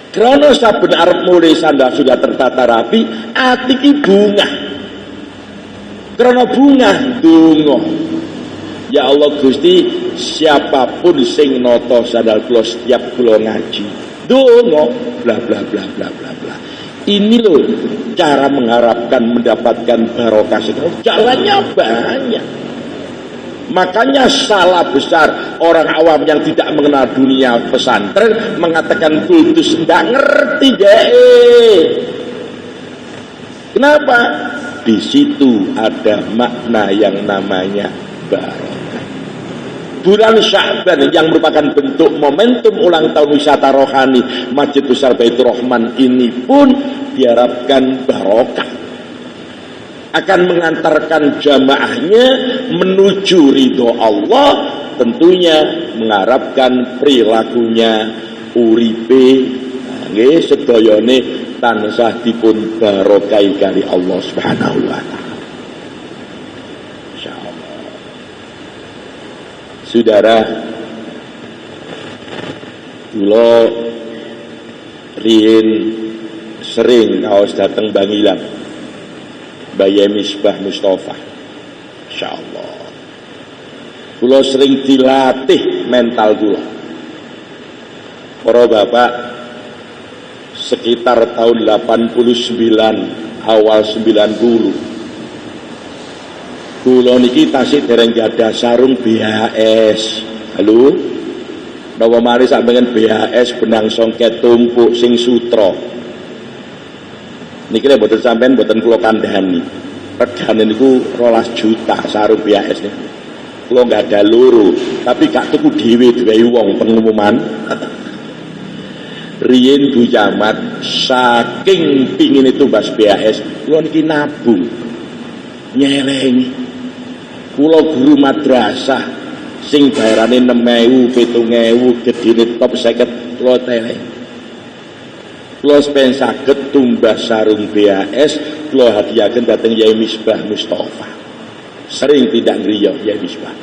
krana saben arep mulai sandal sudah tertata rapi ati ki bungah krana bungah donga ya Allah Gusti siapapun sing nata sandal kula setiap kula ngaji donga bla bla bla bla bla bla ini loh cara mengharapkan mendapatkan barokah jalannya banyak. Makanya salah besar orang awam yang tidak mengenal dunia pesantren mengatakan kultus tidak ngerti deh. Kenapa? Di situ ada makna yang namanya barokah. Bulan Sya'ban yang merupakan bentuk momentum ulang tahun wisata rohani Masjid Besar Baitur Rahman ini pun diharapkan barokah. Akan mengantarkan jamaahnya menuju ridho Allah, tentunya mengharapkan perilakunya uripe nggih sedayane tansah dipun barokai kali Allah Subhanahu wa taala. Insyaallah. Saudara, kula riyen sering kaos dateng Bangilan Bayi Misbah Mustafa, insyaallah. Kula sering dilatih mental kula. Para bapak sekitar tahun 89 awal 90. Kula niki tasih dereng gadah sarung BHS. Halo. Napa mari sampeyan BHS benang songket tumpuk sing sutra. Niki mboten sampean mboten kula kandhani. Regane niku 12 juta sarung BHS niku. Kula enggak ada loro, tapi gak tuku dhewe diwehi wong pengumuman. Riyen Bu Camat saking pingin itu bahas BHS, kula niki nabung. Nyelengi. Kula guru madrasah sing bayarane 6.000, 7.000, gedine top 50 kula teleh. Kula sampeyan saged tumbas sarung BHS kula hadiahaken dhateng Yai Misbah Mustafa. Sering tidak ngriya Yai Misbah.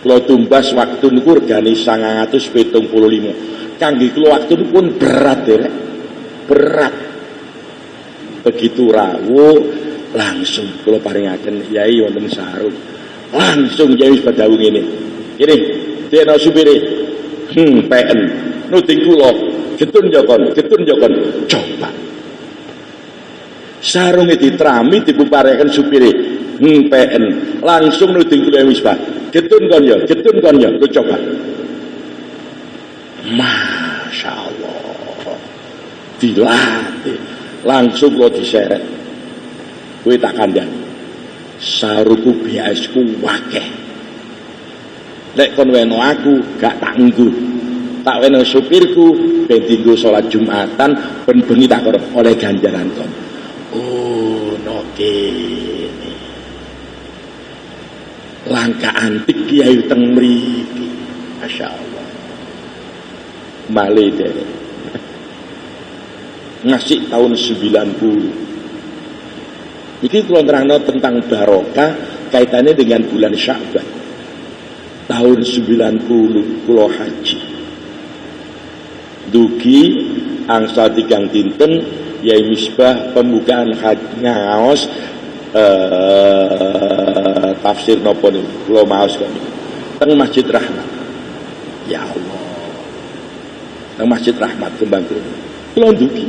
Kula tumbas waktu niku regane 975. Kangge kula waktu niku pun berat derek. Berat. Begitu rawuh langsung kula paringaken Yai wonten sarung. Langsung Yai wis badhawu ngene. Ngene, dene supire. PN. Nuding kula, getun jokon. Coba. Sarunge ditrami dipupareken supire. PN. Langsung nuding kula wis Pak. Getun kon ya. Lu coba. Masya Allah. Dilatih. Langsung kula diseret. Kowe tak kandhani. Saruku biasku wakeh. Lek kon weno aku gak tak nggo. Tak weno supirku ben dienggo salat Jumatan ben bengi tak oleh ganjaran kon. Oh, noke. Langkah antik kiai teng mriki. Masyaallah. Male dere. Ngasih tahun 90. Iki kula nerangno tentang barokah kaitannya dengan bulan Sya'ban. Tahun 90 kula haji. Dugi angsa 3 dinten Yai Misbah pembukaan haji ngaos tafsir napa niku kula maos kok teng Masjid Rahmat. Ya Allah. Teng Masjid Rahmat Kembang kula dugi.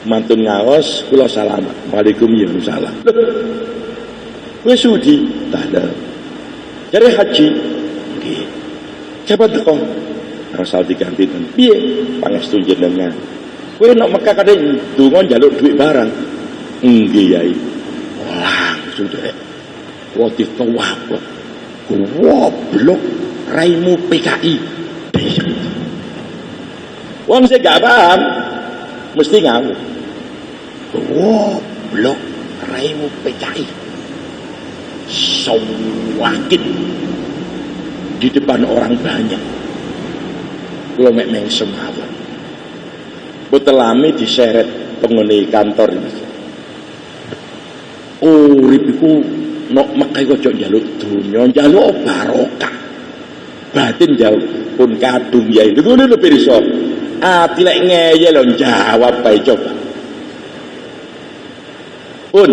Mantun ngaos kula salamat. Waalaikumsalam. Wis sudi tanda. Jare haji. Nggih. Coba teko. Rasal diganti ten. Piye pangestu jenengan? Kowe nek Mekah kadhe donga njaluk dhuwit barang. Nggih Yai. Langsung dek. Roti tawab. Goblok raimu PKI. Wong sing gak paham mesti ngawur. Goblok raimu PKI. Sawakin di depan orang banyak. Kula mek mengsem mawon. Betelami diseret penghuni kantor ini. Urip iku nok Mekah kok njaluk donya, njaluk barokah. Batin jauh pun kadung Yai. Ngono lho pirsa. Ati lek ngeyel lho jawab bae coba. Pun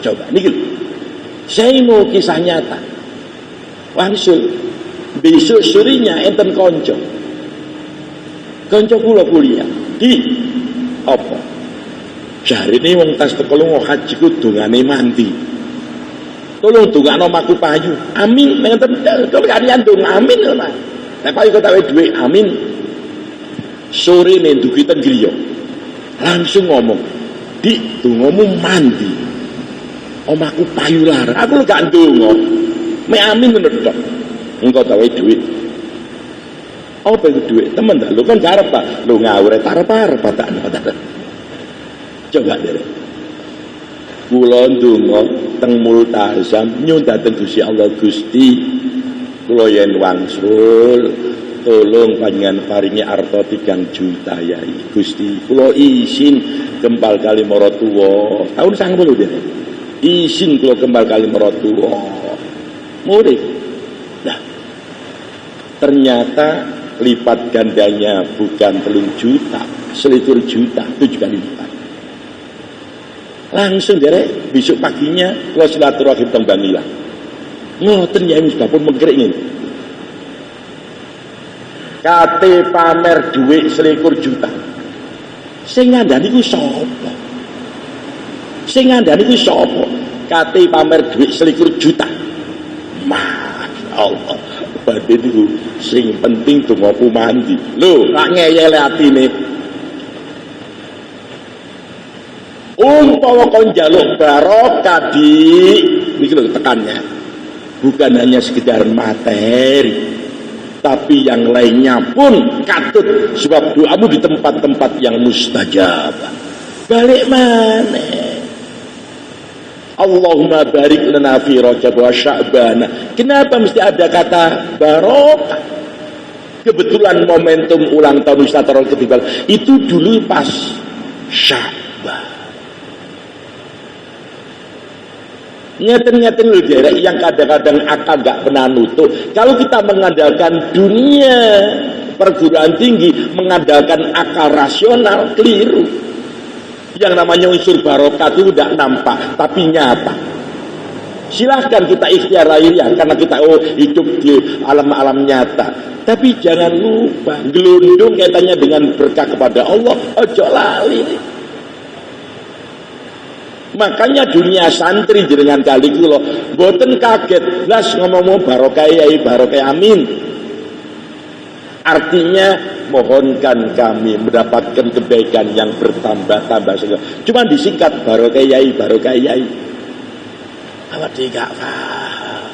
coba niki. Saya mau kisah nyata. Wangsul besok sorenya enten konco. Konco kula kuliah di apa? Jarine wong tas teko lunga haji ku dongane mandi. Tolong dongakno maku payu. Amin ngenten kalian dong amin lho Mas. Nek payu kok tawe dhuwit amin. Sore nek dugi ten griya. Langsung ngomong, "Dik, dongamu mandi." Omahku payu lar. Aku gak ndonga. Mek amin ngono tok. Engko tawe dhuwit. Apa itu duit? Temen dah, lu kan garap pak, lu ngawur tarap-tarap tak ada. Coba deh. Kula ndonga teng multazam nyun dateng Gusti Allah Gusti. Kula yen wangsul tolong panjenengan paringi arta 3 juta Yai. Gusti, kula isin kembal kali maratuwa. Tahun 90 deh. Isin kula kembal kali maratuwa. Murid. Nah. Ternyata lipat gandanya bukan 3 juta, 1 juta, 7 kali lipat. Langsung derek besok paginya kalau silaturahim teng Bangila. Ngoten ya wis pun menggerik ngene. Kate pamer dhuwit 1 juta. Sing ngandani ku sapa? Sing ngandani ku sapa? Kate pamer dhuwit 1 juta. Masyaallah. Badhe niku sing penting dongaku mandi. Lho, rak ngeyel atine. Umpama kon njaluk barokah niki lho tekannya. Bukan hanya sekedar materi, tapi yang lainnya pun katut sebab doamu di tempat-tempat yang mustajab. Balik mana? Allahumma barik lana fi Rajab wa Sya'ban. Kenapa mesti ada kata barokah? Kebetulan momentum ulang tahun Wisatarol Ketibal itu dulu pas Sya'ban. Ngeten-ngeten lho derek yang kadang-kadang akal gak pernah nutup. Kalau kita mengandalkan dunia perguruan tinggi, mengandalkan akal rasional, keliru. Yang namanya unsur barokah itu tidak nampak, tapi nyata. Silahkan kita ikhtiar lahiriah karena kita hidup di alam-alam nyata. Tapi jangan lupa gelundung kaitannya dengan berkah kepada Allah, ojo lali. Makanya dunia santri jenengan kali kula mboten kaget blas ngomong barokah yai barokah amin. Artinya mohonkan kami mendapatkan kebaikan yang bertambah-tambah segala. Cuma disingkat barokah yai barokah yai. Awak tidak paham.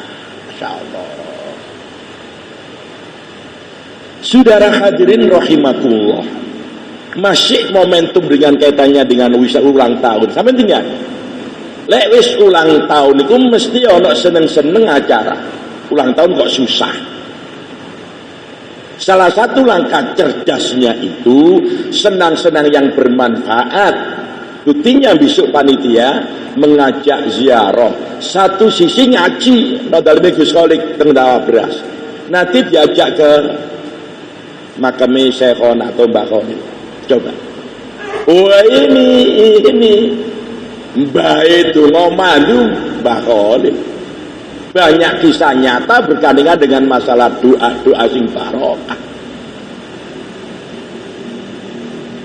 Masyaallah. Saudara hadirin rahimakumullah. Masih momentum dengan kaitannya dengan ulang tahun. Sampai tinggal. Lek wis ulang tahun itu mesti ono seneng-seneng acara. Ulang tahun kok susah. Salah satu langkah cerdasnya itu senang-senang yang bermanfaat. Buktinya besok panitia mengajak ziarah. Satu sisi ngaji, nodal Gus Kholik Tengdawa Beras. Nanti diajak ke makame Syekhon atau Mbak Kholik. Coba. Wah ini Mbak itu ngomadu Mbak Kholik. Banyak kisah nyata berkaitan dengan masalah doa sing barokah.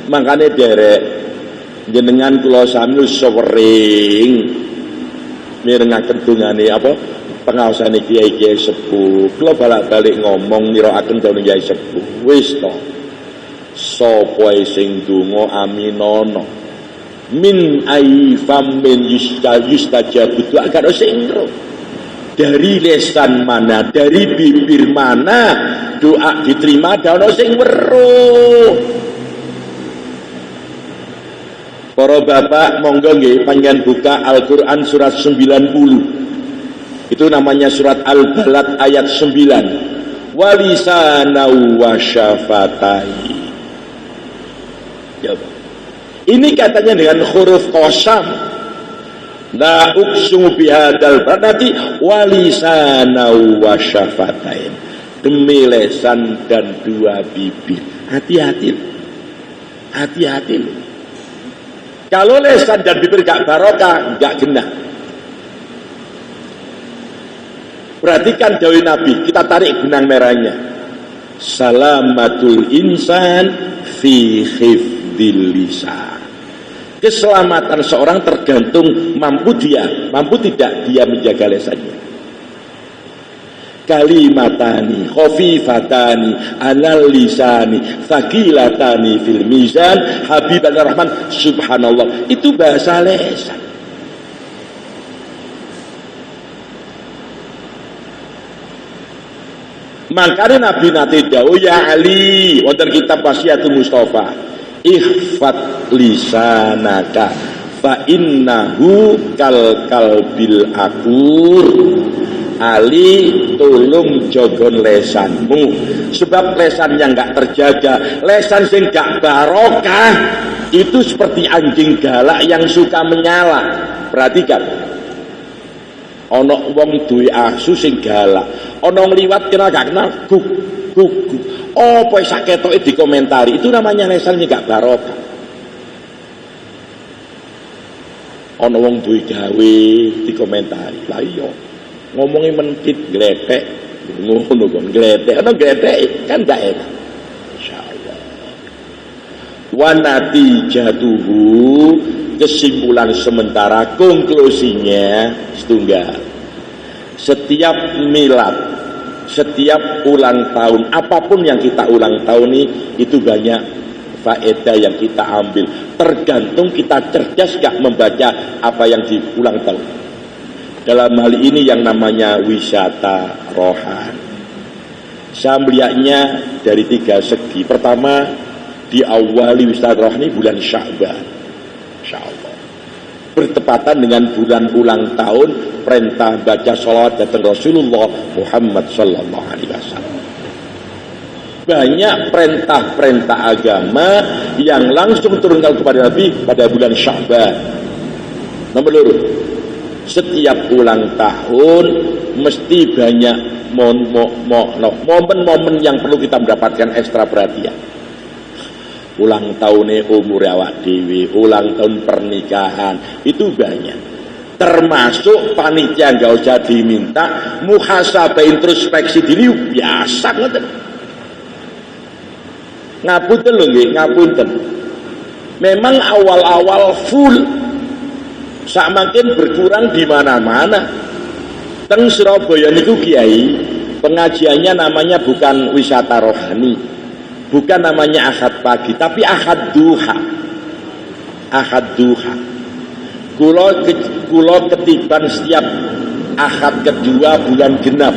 Makanya derek jenengan kula sami sewering mirengaken dongane apa pengaosane kiai-kiai sepuh. Kula balik-balik ngomong niraaken dawuh kiai sepuh. Wis to. Sapa sing donga aminono min aifam min yustajabu doa karo sing dari lesan mana, dari bibir mana doa diterima ada sing weruh. Para bapak monggo nggih panjenengan buka Al-Qur'an surat 90. Itu namanya surat Al-Balad ayat 9. Walisana wa syafatai. Ini katanya dengan huruf qasam. La uqsimu bihadzal baladi walisana wa syafatain. Demi lesan dan dua bibir. Hati-hati. Hati-hati. Kalau lesan dan bibir gak barokah, gak genah. Perhatikan dawuh Nabi, kita tarik benang merahnya. Salamatul insan fi khifdil lisan. Keselamatan seorang tergantung mampu tidak dia menjaga lesannya. Kalimatani khafifatani alal lisani thaqilatani fil mizan habiban rahman subhanallah. Itu bahasa lesan. Makanya Nabi nate dawuh ya Ali wonten kitab Wasiatul Mustafa ihfat lisanaka fa innahu kalbil akur. Ali tolong jogon lesanmu sebab lesan yang gak terjaga, lesan sing gak barokah itu seperti anjing galak yang suka menyala. Perhatikan, ono wong duwe asu sing galak, ono ngliwat kenal gak kenal guk guk guk. Oh, poe saketoke dikomentari, itu namanya lesannya gak barokah. Ono wong duwe gawe dikomentari. Lah iya, ngomongi mentit gletek, ngono kon gletek, ono gletek kan gak enak. Insyaallah. Wa natijatuhu, kesimpulan sementara, konklusinya setunggal. Setiap milad, setiap ulang tahun, apapun yang kita ulang tahun ini, itu banyak faedah yang kita ambil. Tergantung kita cerdas gak membaca apa yang di ulang tahun. Dalam hal ini yang namanya wisata rohani. Saya melihatnya dari tiga segi. Pertama, diawali wisata rohani bulan Sya'ban. Insyaallah. Bertepatan dengan bulan ulang tahun perintah baca sholawat datang Rasulullah Muhammad sallallahu alaihi wasallam. Banyak perintah-perintah agama yang langsung turun kepada Nabi pada bulan Sya'ban. Nomor 2, Setiap ulang tahun mesti banyak momen-momen yang perlu kita mendapatkan ekstra perhatian. Ulang tahunnya umur awak dewi, ulang tahun pernikahan, itu banyak. Termasuk panitia nggak usah diminta muhasabah introspeksi diri biasa ngoten. Ngapunten lho nggih, ngapunten. Memang awal-awal full, samakin berkurang di mana-mana. Teng Surabaya niku kiai, pengajiannya namanya bukan wisata rohani, bukan namanya ahad pagi, tapi ahad duha. Ahad duha. Kulo ketiban setiap ahad kedua bulan genap.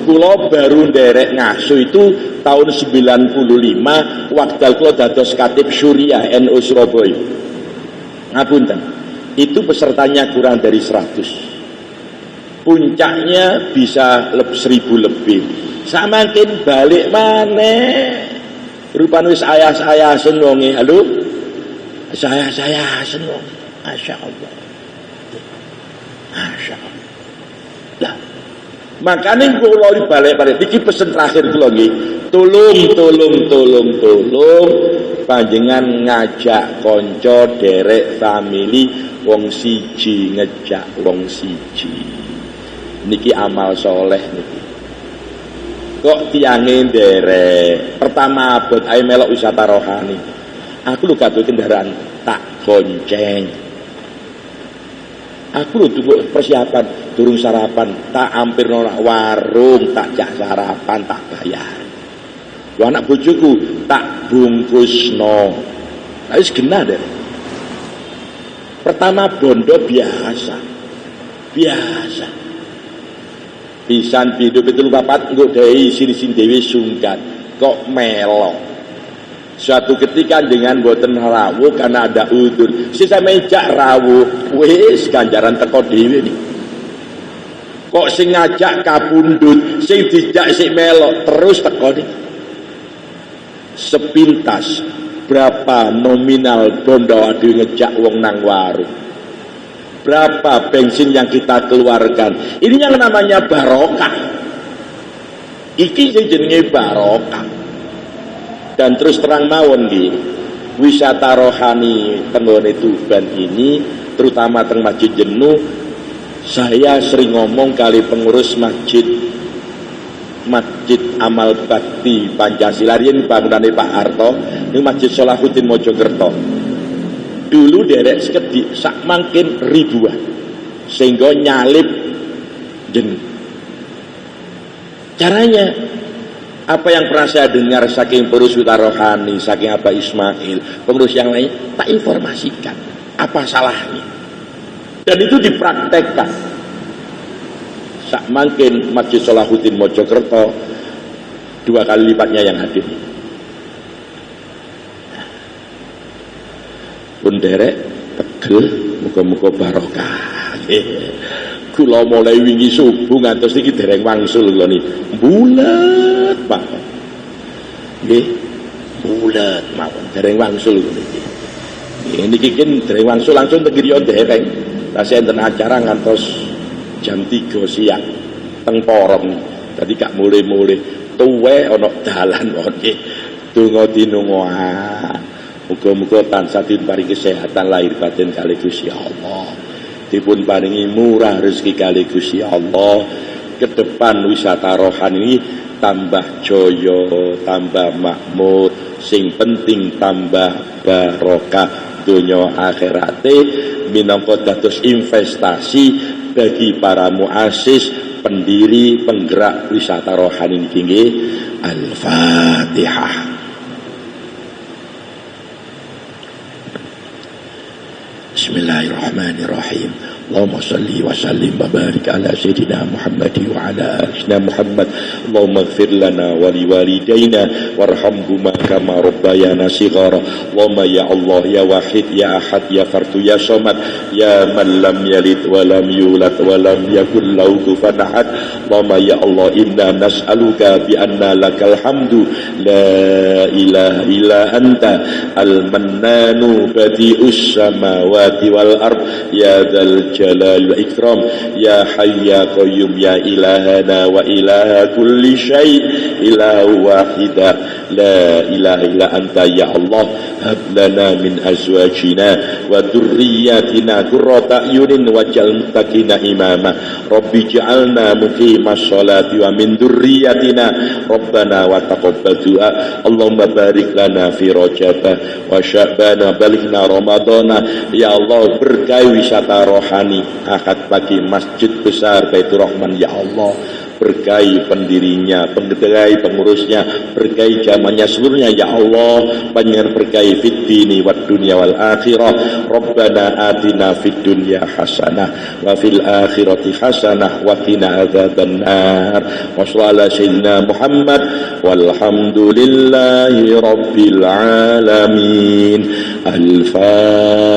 Kulo baru nderek ngaso itu tahun 95 waktu kulo dados katib Syuriah NU Surabaya. Ngapunten. Itu pesertanya kurang dari 100. Puncaknya bisa 1000 lebih. Samakin balik maneh. Rupane wis ayah-ayah senonge. Halo. Saya seneng. Masya Allah. Masya Allah. Lah. Makanya kula balik-balik iki pesen terakhir kula nggih. Tolong panjenengan ngajak konco derek family wong siji, ngejak wong siji. Niki amal soleh niki. Kok tiange derek. Pertama abot ae melok wisata rohani. Aku lho gaduh kendaraan tak gonceng. Aku lho tunggu persiapan durung sarapan, tak hampir nolak warung, tak jak sarapan, tak bayar. Lho anak bojoku tak bungkusno. Lah wis genah deh. Pertama bondo biasa. Pisan pindho 74 engko dhewe sini-sini dhewe sungkan. Kok melok. Suatu ketika dengan boten rawuh karena ada udzur. Sisa mejak rawuh, wis ganjaran teko dhewe nih. Kok sing ngajak kapundhut, sing dijak sik melok terus teko nih. Sepintas berapa nominal bondo adu ngejak wong nang warung, berapa bensin yang kita keluarkan. Ini yang namanya barokah. Iki sing jenenge barokah. Dan terus terang mawon nggih, wisata rohani tenggone Tuban ini terutama teng Masjid Jenuh, saya sering ngomong kali pengurus Masjid Amal Bakti Pancasila riyen bangunane Pak Harto ning Masjid Salahuddin Mojokerto. Dulu derek sekedhik sak mangkin ribuan sehingga nyalip Jenuh. Caranya apa yang pernah saya dengar saking pengurus wisata rohani, saking Abah Ismail, pengurus yang lain, tak informasikan apa salahnya. Dan itu dipraktekkan. Sak mangkin Masjid Salahuddin Mojokerto 2 kali lipatnya yang hadir. Pun derek pegel, muga-muga barokah. Kula mulai wingi subuh ngantos iki dereng wangsul kula niki. Bulet, Pak. Nggih. Bulet mawon dereng wangsul niki. Nggih niki kin dereng wangsul langsung teng griya dereng. Tasih enten acara ngantos jam 3 siang teng Porong. Dadi gak mulai-mulai tuwe ana dalan nggih. Donga dinungoa. Muga-muga tansah diparingi kesehatan lahir batin kali Gusti Allah. Dipun paringi murah rezeki kali Gusti Allah. Ke depan wisata rohani ini tambah joyo, tambah makmur, sing penting tambah barokah donya akhirate minangka dados investasi bagi para muassis, pendiri, penggerak wisata rohani niki nggih. Al-Fatihah. Bismillahirrahmanirrahim. اللهم صل وسلم وبارك على سيدنا محمد وعلى آلنا محمد. اللهم اغفر لنا ولوالدينا وارحمهما كما ربيانا صغارا. اللهم يا الله يا واحد يا أحد يا فرد يا صمد يا من لم يلد ولم يولد ولم يكن له كفوا أحد. اللهم يا الله إنا نسألك بأن لك الحمد لا إله إلا أنت المنان بديع السماوات والأرض يا ذا الجلال والإكرام يا حي يا قيوم يا إلهنا وإله كل شيء إله واحد لا إله إلا أنت يا الله. هب لنا من أزواجنا وذرياتنا قرة أعين واجعل المتقين إماما. رب اجعلنا مقيم الصلاة ومن ذريتنا ربنا وتقبل دعاء. اللهم بارك لنا في رجب وشعبان بلغنا رمضان. Ya Allah, berkahi wisata rohani akad pagi Masjid Besar Baitur Rahman ya Allah, berkahi pendirinya, berkahi pengurusnya, berkahi jamannya seluruhnya ya Allah, panjenengan berkahi fid dini wad dunya wal akhirah. Rabbana atina fid dunya hasanah wa fil akhirati hasanah wa qina adzabannar. Wa sallallahu ala sayyidina Muhammad walhamdulillahi rabbil alamin. Al-Fatihah.